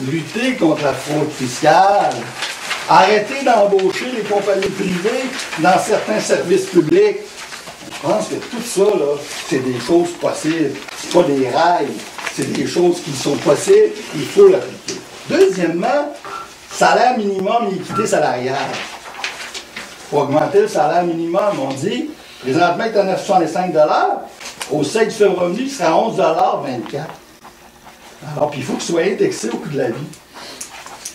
lutter contre la fraude fiscale, arrêter d'embaucher les compagnies privées dans certains services publics. Je pense que tout ça, là, c'est des choses possibles. C'est pas des rails, c'est des choses qui sont possibles, il faut l'appliquer. Deuxièmement, salaire minimum et équité salariale. Pour augmenter le salaire minimum, on dit, présentement, il est à 9,65 $, au seuil du faible revenu, il sera à 11,24 $. Alors, puis il faut qu'il soit indexé au coût de la vie.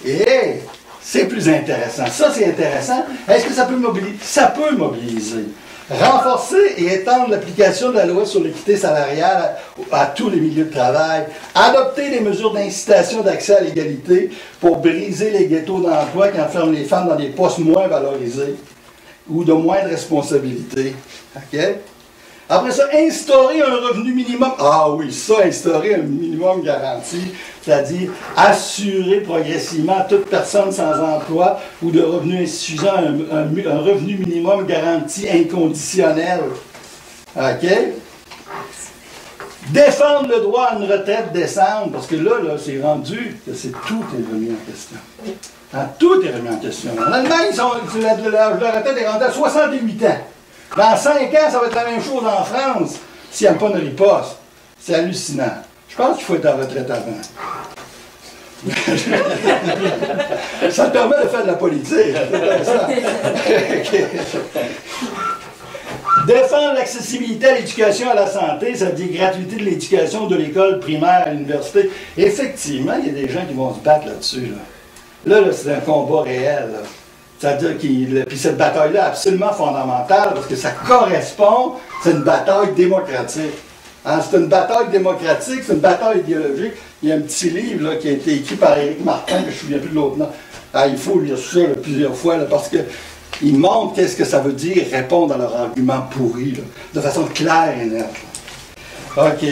Et c'est plus intéressant. Ça, c'est intéressant. Est-ce que ça peut mobiliser? Ça peut mobiliser. Renforcer et étendre l'application de la loi sur l'équité salariale à tous les milieux de travail. Adopter des mesures d'incitation d'accès à l'égalité pour briser les ghettos d'emploi qui enferment les femmes dans des postes moins valorisés ou de moindre responsabilité. OK? Après ça, instaurer un revenu minimum. Ah oui, ça, instaurer un minimum garanti, c'est-à-dire assurer progressivement à toute personne sans emploi ou de revenus insuffisants un revenu minimum garanti inconditionnel. OK? Défendre le droit à une retraite décente, parce que là c'est rendu que tout est remis en question. Hein, tout est remis en question. En Allemagne, l'âge de la retraite est rendu à 68 ans. Dans 5 ans, ça va être la même chose en France, s'il n'y a pas de riposte. C'est hallucinant. Je pense qu'il faut être en retraite avant. Ça te permet de faire de la politique. Défendre l'accessibilité à l'éducation et à la santé, ça veut dire gratuité de l'éducation de l'école primaire à l'université. Effectivement, il y a des gens qui vont se battre là-dessus. Là, c'est un combat réel. Là. C'est-à-dire puis cette bataille-là est absolument fondamentale parce que ça correspond, c'est une bataille démocratique. Hein, c'est une bataille démocratique, c'est une bataille idéologique. Il y a un petit livre là, qui a été écrit par Éric Martin, que je ne me souviens plus de l'autre nom. Ah, il faut lire ça là, plusieurs fois là, parce qu'il montre qu'est-ce que ça veut dire répondre à leur argument pourri, là, de façon claire et nette. OK.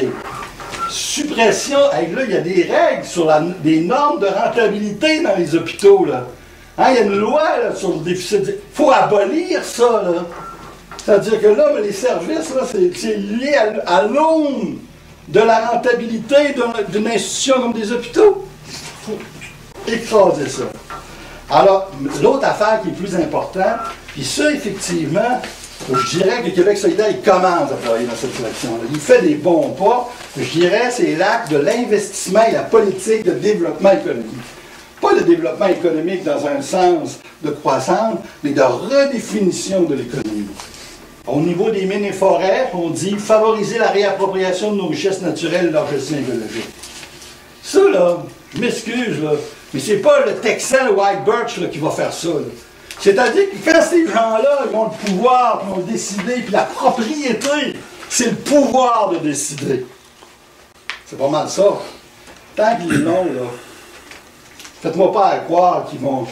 Suppression, là, il y a des règles sur des normes de rentabilité dans les hôpitaux. Là. Hein, il y a une loi là, sur le déficit. Il faut abolir ça. Là. C'est-à-dire que là, les services, là, c'est lié à l'aune de la rentabilité d'une institution comme des hôpitaux. Il faut écraser ça. Alors, l'autre affaire qui est plus importante, puis ça, effectivement, je dirais que Québec solidaire, il commence à travailler dans cette direction-là. Il fait des bons pas. Je dirais c'est l'acte de l'investissement et la politique de développement économique. Pas de développement économique dans un sens de croissance, mais de redéfinition de l'économie. Au niveau des mines et forêts, on dit favoriser la réappropriation de nos richesses naturelles et leur gestion écologique. Ça, là, je m'excuse, là, mais c'est pas le Texan White Birch là, qui va faire ça. Là. C'est-à-dire que quand ces gens-là, ils ont le pouvoir, puis ils ont décidé, puis la propriété, c'est le pouvoir de décider. C'est pas mal ça. Tant qu'ils l'ont, là, faites-moi pas croire qu'ils vont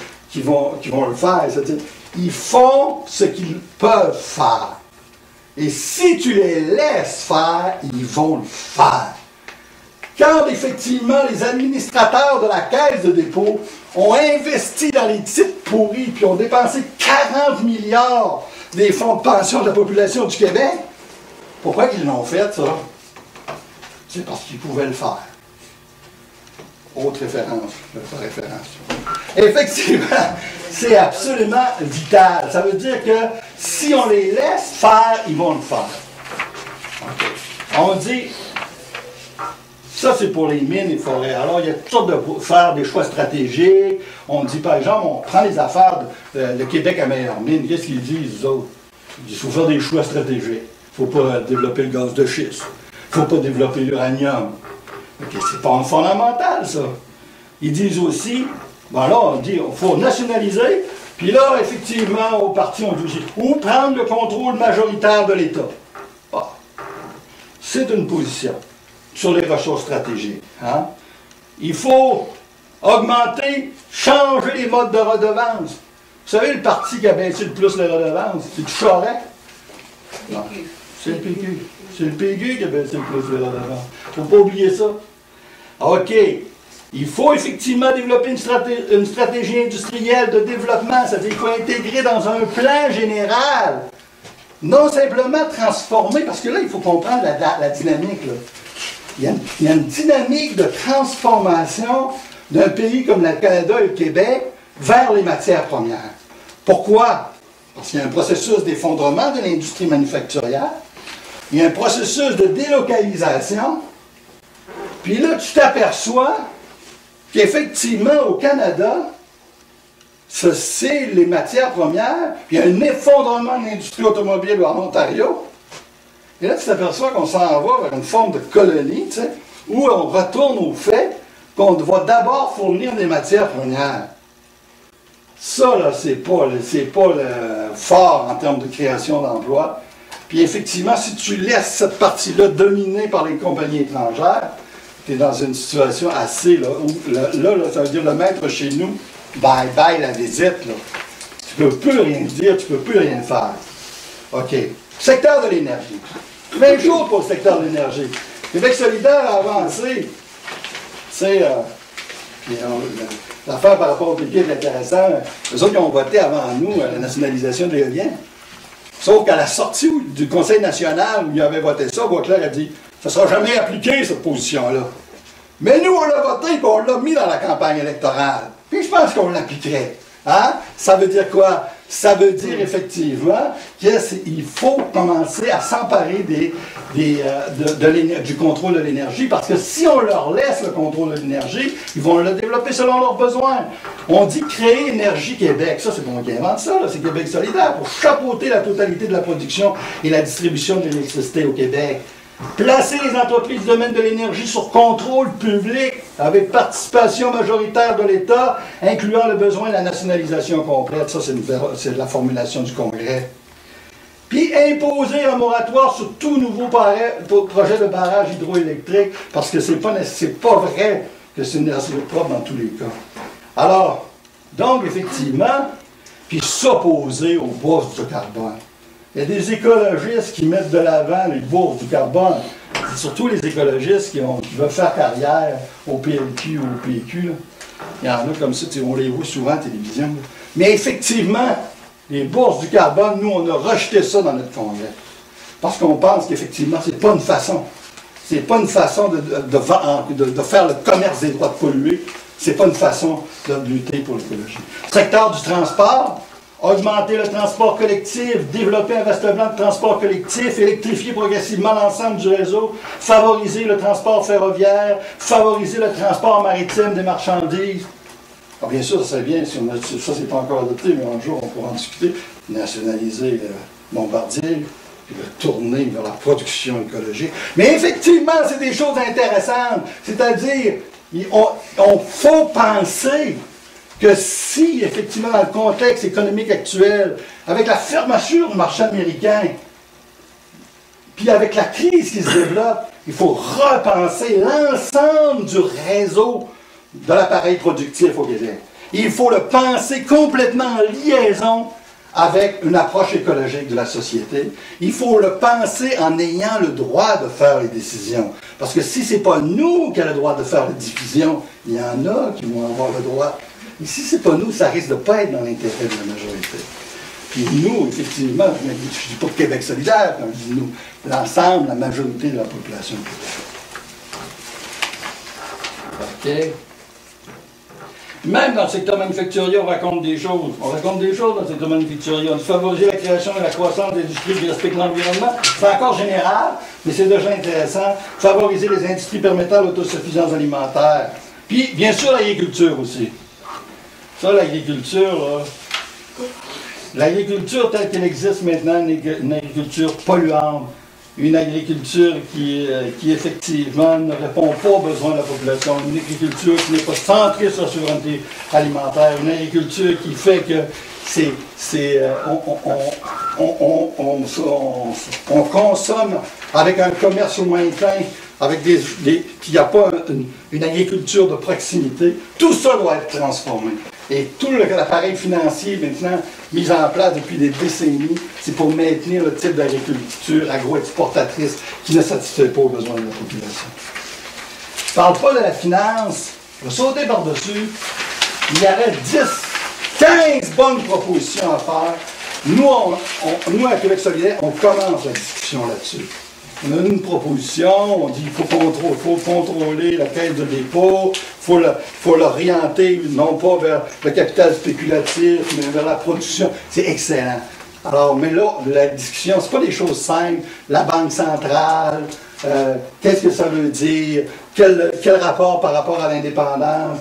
le faire. C'est-à-dire, ils font ce qu'ils peuvent faire. Et si tu les laisses faire, ils vont le faire. Quand, effectivement, les administrateurs de la Caisse de dépôt ont investi dans les titres pourris puis ont dépensé 40 milliards des fonds de pension de la population du Québec, pourquoi ils l'ont fait, ça? C'est parce qu'ils pouvaient le faire. Autre référence, je vais faire référence. Effectivement, c'est absolument vital. Ça veut dire que si on les laisse faire, ils vont le faire. Okay. On dit... Ça, c'est pour les mines et les forêts. Alors, il y a toutes sortes de faire des choix stratégiques. On dit, par exemple, on prend les affaires de Québec à meilleure mine. Qu'est-ce qu'ils disent, eux autres? Ils disent, il faut faire des choix stratégiques. Il ne faut pas développer le gaz de schiste. Il ne faut pas développer l'uranium. Okay, c'est pas fondamental, ça. Ils disent aussi, ben là, on dit, il faut nationaliser. Puis là, effectivement, au parti, on dit aussi, ou prendre le contrôle majoritaire de l'État. Ah. C'est une position sur les ressources stratégiques. Hein? Il faut augmenter, changer les modes de redevance. Vous savez, le parti qui a baissé le plus les redevances, c'est du Charest? Non, c'est le PQ. C'est le PQ qui a baissé le plus les redevances. Il ne faut pas oublier ça. OK. Il faut effectivement développer une stratégie industrielle de développement, c'est-à-dire qu'il faut intégrer dans un plan général, non simplement transformer, parce que là, il faut comprendre la dynamique, là. Il y a une dynamique de transformation d'un pays comme le Canada et le Québec vers les matières premières. Pourquoi? Parce qu'il y a un processus d'effondrement de l'industrie manufacturière, il y a un processus de délocalisation, puis là, tu t'aperçois qu'effectivement, au Canada, c'est les matières premières, puis il y a un effondrement de l'industrie automobile en Ontario, et là, tu t'aperçois qu'on s'en va vers une forme de colonie, tu sais, où on retourne au fait qu'on doit d'abord fournir des matières premières. Ça, là, c'est pas le fort en termes de création d'emplois. Puis effectivement, si tu laisses cette partie-là dominée par les compagnies étrangères, tu es dans une situation assez, là, où là, ça veut dire le maître chez nous, bye bye la visite, là. Tu peux plus rien dire, tu peux plus rien faire. OK. Secteur de l'énergie. Même chose pour le secteur de l'énergie. Québec solidaire a avancé. Tu sais, l'affaire par rapport au PQ est intéressante. Eux autres qui ont voté avant nous la nationalisation de l'éolien. Sauf qu'à la sortie du Conseil national où il avait voté ça, Boisclair a dit ça ne sera jamais appliqué, cette position-là. Mais nous, on l'a voté et on l'a mis dans la campagne électorale. Puis je pense qu'on l'appliquerait. Hein? Ça veut dire quoi? Ça veut dire effectivement qu'il faut commencer à s'emparer du contrôle de l'énergie, parce que si on leur laisse le contrôle de l'énergie, ils vont le développer selon leurs besoins. On dit créer Énergie Québec. Ça, c'est pas moi qui invente ça, c'est Québec solidaire, pour chapeauter la totalité de la production et la distribution de l'électricité au Québec. Placer les entreprises du domaine de l'énergie sur contrôle public avec participation majoritaire de l'État, incluant le besoin de la nationalisation complète. Ça, c'est la formulation du Congrès. Puis imposer un moratoire sur tout nouveau projet de barrage hydroélectrique, parce que c'est pas vrai que c'est une énergie propre dans tous les cas. Alors, donc, effectivement, puis s'opposer aux bourses de carbone. Il y a des écologistes qui mettent de l'avant les bourses du carbone. C'est surtout les écologistes qui veulent faire carrière au PLQ ou au PQ. Là. Il y en a comme ça, on les voit souvent à la télévision. Là. Mais effectivement, les bourses du carbone, nous, on a rejeté ça dans notre congrès. Parce qu'on pense qu'effectivement, c'est pas une façon. C'est pas une façon de faire le commerce des droits de polluer. C'est pas une façon de lutter pour l'écologie. Secteur du transport. Augmenter le transport collectif, développer un vaste plan de transport collectif, électrifier progressivement l'ensemble du réseau, favoriser le transport ferroviaire, favoriser le transport maritime des marchandises. Alors bien sûr, ça serait bien, si ça c'est pas encore adopté, mais un jour on pourra en discuter, nationaliser Bombardier, puis le tourner vers la production écologique. Mais effectivement, c'est des choses intéressantes, c'est-à-dire, on faut penser que si, effectivement, dans le contexte économique actuel, avec la fermeture du marché américain, puis avec la crise qui se développe, il faut repenser l'ensemble du réseau de l'appareil productif au Québec. Il faut le penser complètement en liaison avec une approche écologique de la société. Il faut le penser en ayant le droit de faire les décisions. Parce que si ce n'est pas nous qui avons le droit de faire les décisions, il y en a qui vont avoir le droit. Et si ce n'est pas nous, ça risque de ne pas être dans l'intérêt de la majorité. Puis nous, effectivement, je ne dis pas Québec solidaire, quand je dis nous, l'ensemble, la majorité de la population québécoise. OK. Même dans le secteur manufacturier, on raconte des choses. On raconte des choses dans le secteur manufacturier. On dit favoriser la création et la croissance d'industries qui respectent l'environnement. C'est encore général, mais c'est déjà intéressant. Favoriser les industries permettant l'autosuffisance alimentaire. Puis, bien sûr, l'agriculture aussi. Ça, l'agriculture, l'agriculture telle qu'elle existe maintenant, une agriculture polluante, une agriculture qui effectivement ne répond pas aux besoins de la population, une agriculture qui n'est pas centrée sur la souveraineté alimentaire, une agriculture qui fait que on consomme avec un commerce lointain, avec qu'il n'y a pas une agriculture de proximité. Tout ça doit être transformé. Et tout l'appareil financier maintenant mis en place depuis des décennies, c'est pour maintenir le type d'agriculture agro-exportatrice qui ne satisfait pas aux besoins de la population. Je ne parle pas de la finance, je vais sauter par-dessus. Il y aurait 10, 15 bonnes propositions à faire. Nous, à Québec solidaire, on commence la discussion là-dessus. On a une proposition, on dit qu'il faut contrôler la caisse de dépôt, il faut l'orienter non pas vers le capital spéculatif, mais vers la production. C'est excellent. Alors, mais là, la discussion, c'est pas des choses simples. La Banque centrale, qu'est-ce que ça veut dire? Quel rapport par rapport à l'indépendance?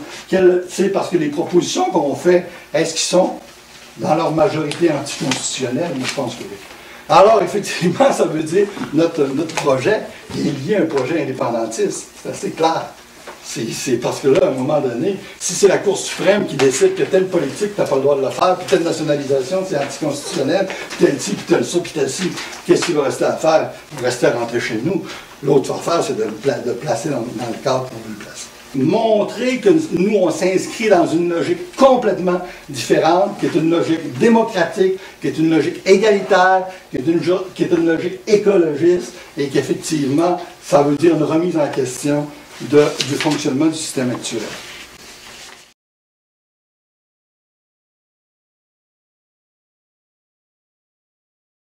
Parce que les propositions qu'on fait, est-ce qu'ils sont dans leur majorité anticonstitutionnelle? Moi, je pense que oui. Alors, effectivement, ça veut dire notre projet il est lié à un projet indépendantiste. C'est assez clair. C'est parce que là, à un moment donné, si c'est la Cour suprême qui décide que telle politique, tu n'as pas le droit de le faire, puis telle nationalisation, c'est anticonstitutionnel, puis tel ci, puis tel ça, puis tel ci, qu'est-ce qu'il va rester à faire? Il va rester à rentrer chez nous. L'autre affaire, c'est de le placer dans le cadre qu'on veut le placer. Montrer que nous, on s'inscrit dans une logique complètement différente, qui est une logique démocratique, qui est une logique égalitaire, qui est une logique écologiste, et qu'effectivement, ça veut dire une remise en question du fonctionnement du système actuel.